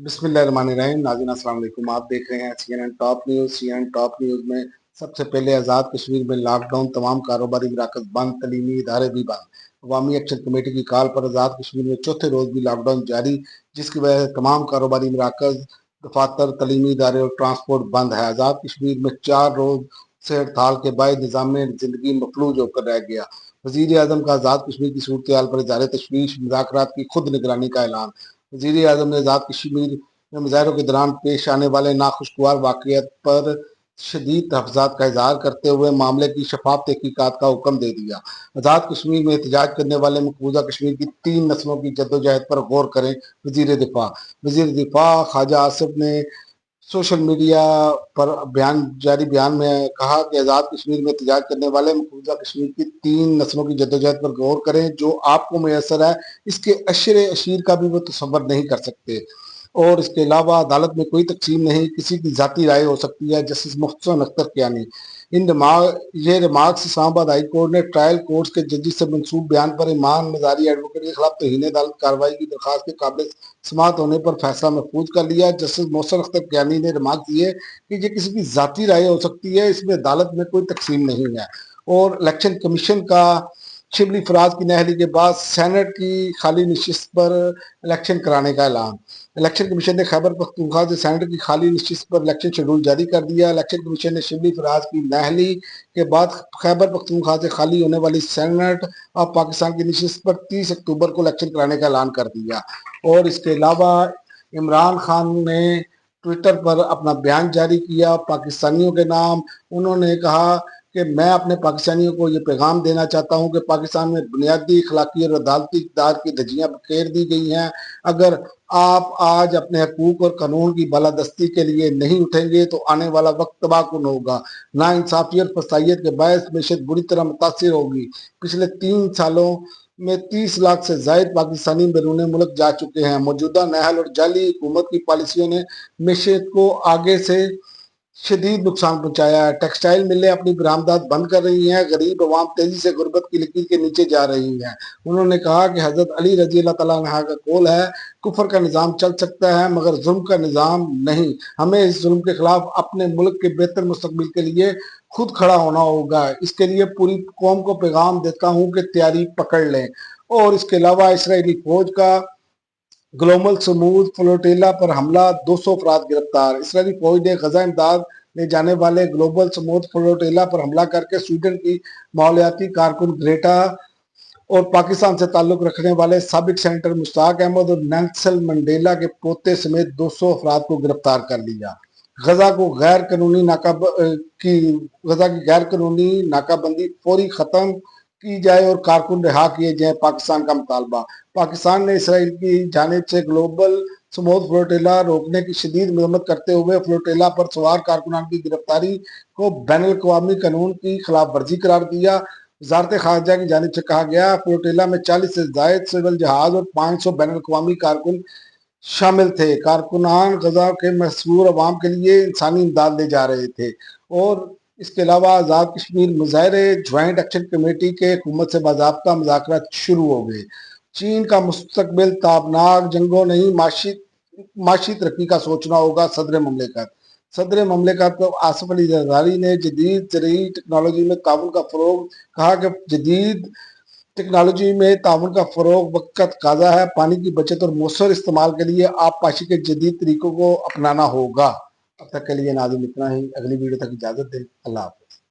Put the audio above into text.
بسم اللہ الرحمن الرحیم۔ ناظرین السلام علیکم، آپ دیکھ رہے ہیں CNN top news. CNN top news میں سب سے پہلے آزاد کشمیر میں لاک ڈاؤن، تمام کاروباری مراکز بند، تعلیمی ادارے بھی بند۔ عوامی ایکشن کمیٹی کی کال پر آزاد کشمیر میں چوتھے روز بھی لاک ڈاؤن جاری، جس کی وجہ سے تمام کاروباری مراکز، دفاتر، تعلیمی ادارے اور ٹرانسپورٹ بند ہے۔ آزاد کشمیر میں 4 روز سے ہڑتال کے باعث نظام زندگی مفلوج ہو کر رہ گیا۔ وزیر اعظم کا آزاد کشمیر کی صورتحال پر اظہار تشویش، مذاکرات کی خود نگرانی کا اعلان۔ وزیر اعظم نے آزاد کشمیر میں مظاہروں کے دوران پیش آنے والے ناخوشگوار واقعات پر شدید تحفظات کا اظہار کرتے ہوئے معاملے کی شفاف تحقیقات کا حکم دے دیا۔ آزاد کشمیر میں احتجاج کرنے والے مقبوضہ کشمیر کی 3 نسلوں کی جدوجہد پر غور کریں۔ وزیر دفاع خواجہ آصف نے سوشل میڈیا پر جاری بیان میں کہا کہ آزاد کشمیر میں احتجاج کرنے والے مقبوضہ کشمیر کی 3 نسلوں کی جدوجہد پر غور کریں جو آپ کو میسر ہے، اس کے اشیر کا بھی وہ تصور نہیں کر سکتے، اور اس کے علاوہ عدالت میں کوئی تقسیم نہیں، کسی کی ذاتی رائے ہو سکتی ہے۔ جسٹس محسن اختر کیانی۔ یہ ریمارکس اسلام آباد ہائی کورٹ نے ٹرائل کورٹس کے ججز سے منسوب بیان پر ایمان مزاری ایڈوکیٹ کے خلاف توہین عدالت کارروائی کی درخواست کے قابل سماعت ہونے پر فیصلہ محفوظ کر لیا۔ جسٹس محسن اختر کیانی نے ریمارک دیے کہ یہ کسی کی ذاتی رائے ہو سکتی ہے، اس میں عدالت میں کوئی تقسیم نہیں ہے۔ اور الیکشن کمیشن کا شبلی فراز کی نااہلی کے بعد سینٹ کی خالی نشست پر الیکشن کرانے کا اعلان۔ الیکشن کمیشن نے خیبر پختونخوا سے سینٹ کی خالی نشست پر الیکشن شیڈول جاری کر دیا۔ الیکشن کمیشن نے شبلی فراز کی نااہلی کے بعد خیبر پختونخوا سے خالی ہونے والی سینٹ آف پاکستان کی نشست پر 30 اکتوبر کو الیکشن کرانے کا اعلان کر دیا۔ اور اس کے علاوہ عمران خان نے ٹویٹر پر اپنا بیان جاری کیا پاکستانیوں کے نام۔ انہوں نے کہا کہ میں اپنے پاکستانیوں کو یہ پیغام دینا چاہتا ہوں کہ پاکستان میں بنیادی اخلاقی اور عدالتی اقدار کی دھجیاں بکھیر دی گئی ہیں۔ اگر آپ آج اپنے حقوق اور قانون کی بالادستی کے لیے نہیں اٹھیں گے تو آنے والا وقت تباہ کن ہوگا۔ ناانصافی اور فسادیت کے باعث معیشت بری طرح متاثر ہوگی۔ پچھلے 3 سالوں میں 30 لاکھ سے زائد پاکستانی بیرون ملک جا چکے ہیں۔ موجودہ نااہل اور جعلی حکومت کی پالیسیوں نے معیشت کو آگے سے شدید نقصان پہنچایا ہے۔ ٹیکسٹائل ملیں اپنی برآمدات بند کر رہی ہیں، غریب عوام تیزی سے غربت کی لکیر کے نیچے جا رہی ہیں۔ انہوں نے کہا کہ حضرت علی رضی اللہ تعالیٰ عنہ کا قول ہے، کفر کا نظام چل سکتا ہے مگر ظلم کا نظام نہیں۔ ہمیں اس ظلم کے خلاف اپنے ملک کے بہتر مستقبل کے لیے خود کھڑا ہونا ہوگا۔ اس کے لیے پوری قوم کو پیغام دیتا ہوں کہ تیاری پکڑ لیں۔ اور اس کے علاوہ اسرائیلی فوج کا گلوبل سمود فلوٹیلا پر حملہ، 200 افراد گرفتار۔ اسرائیلی فوج نے غزہ امداد لے جانے والے گلوبل سمود فلوٹیلا پر حملہ کر کے سویڈن کی ماحولیاتی کارکن گریٹا اور پاکستان سے تعلق رکھنے والے سابق سینیٹر مشتاق احمد اور نیلسن منڈیلا کے پوتے سمیت 200 افراد کو گرفتار کر لیا۔ غزہ کی غیر قانونی ناکہ بندی فوری ختم کی جائے اور کارکن رہا کیے جائیں، پاکستان کا مطالبہ۔ پاکستان نے اسرائیل کی جانب سے گلوبل سمود فلوٹیلا روکنے کی شدید مذمت کرتے ہوئے فلوٹیلا پر سوار کارکنان کی گرفتاری کو بین الاقوامی قانون کی خلاف ورزی قرار دیا۔ وزارت خارجہ کی جانب سے کہا گیا فلوٹیلا میں 40 سے زائد سول جہاز اور 500 بین الاقوامی کارکن شامل تھے۔ کارکنان غزہ کے محصور عوام کے لیے انسانی امداد لے جا رہے تھے۔ اور اس کے علاوہ آزاد کشمیر مظاہرے، جوائنٹ ایکشن کمیٹی کے حکومت سے باضابطہ مذاکرات شروع ہو گئے۔ چین کا مستقبل تابناک جنگوں نہیں، معاشی ترقی کا سوچنا ہوگا، صدر مملکت آصف علی زرداری نے جدید زرعی ٹیکنالوجی میں تعاون کا فروغ کہا کہ جدید ٹیکنالوجی میں تعاون کا فروغ وقت کا تقاضا ہے۔ پانی کی بچت اور مؤثر استعمال کے لیے آب پاشی کے جدید طریقوں کو اپنانا ہوگا۔ اب تک کے لیے ناظرین اتنا ہی، اگلی ویڈیو تک اجازت دیں، اللہ حافظ۔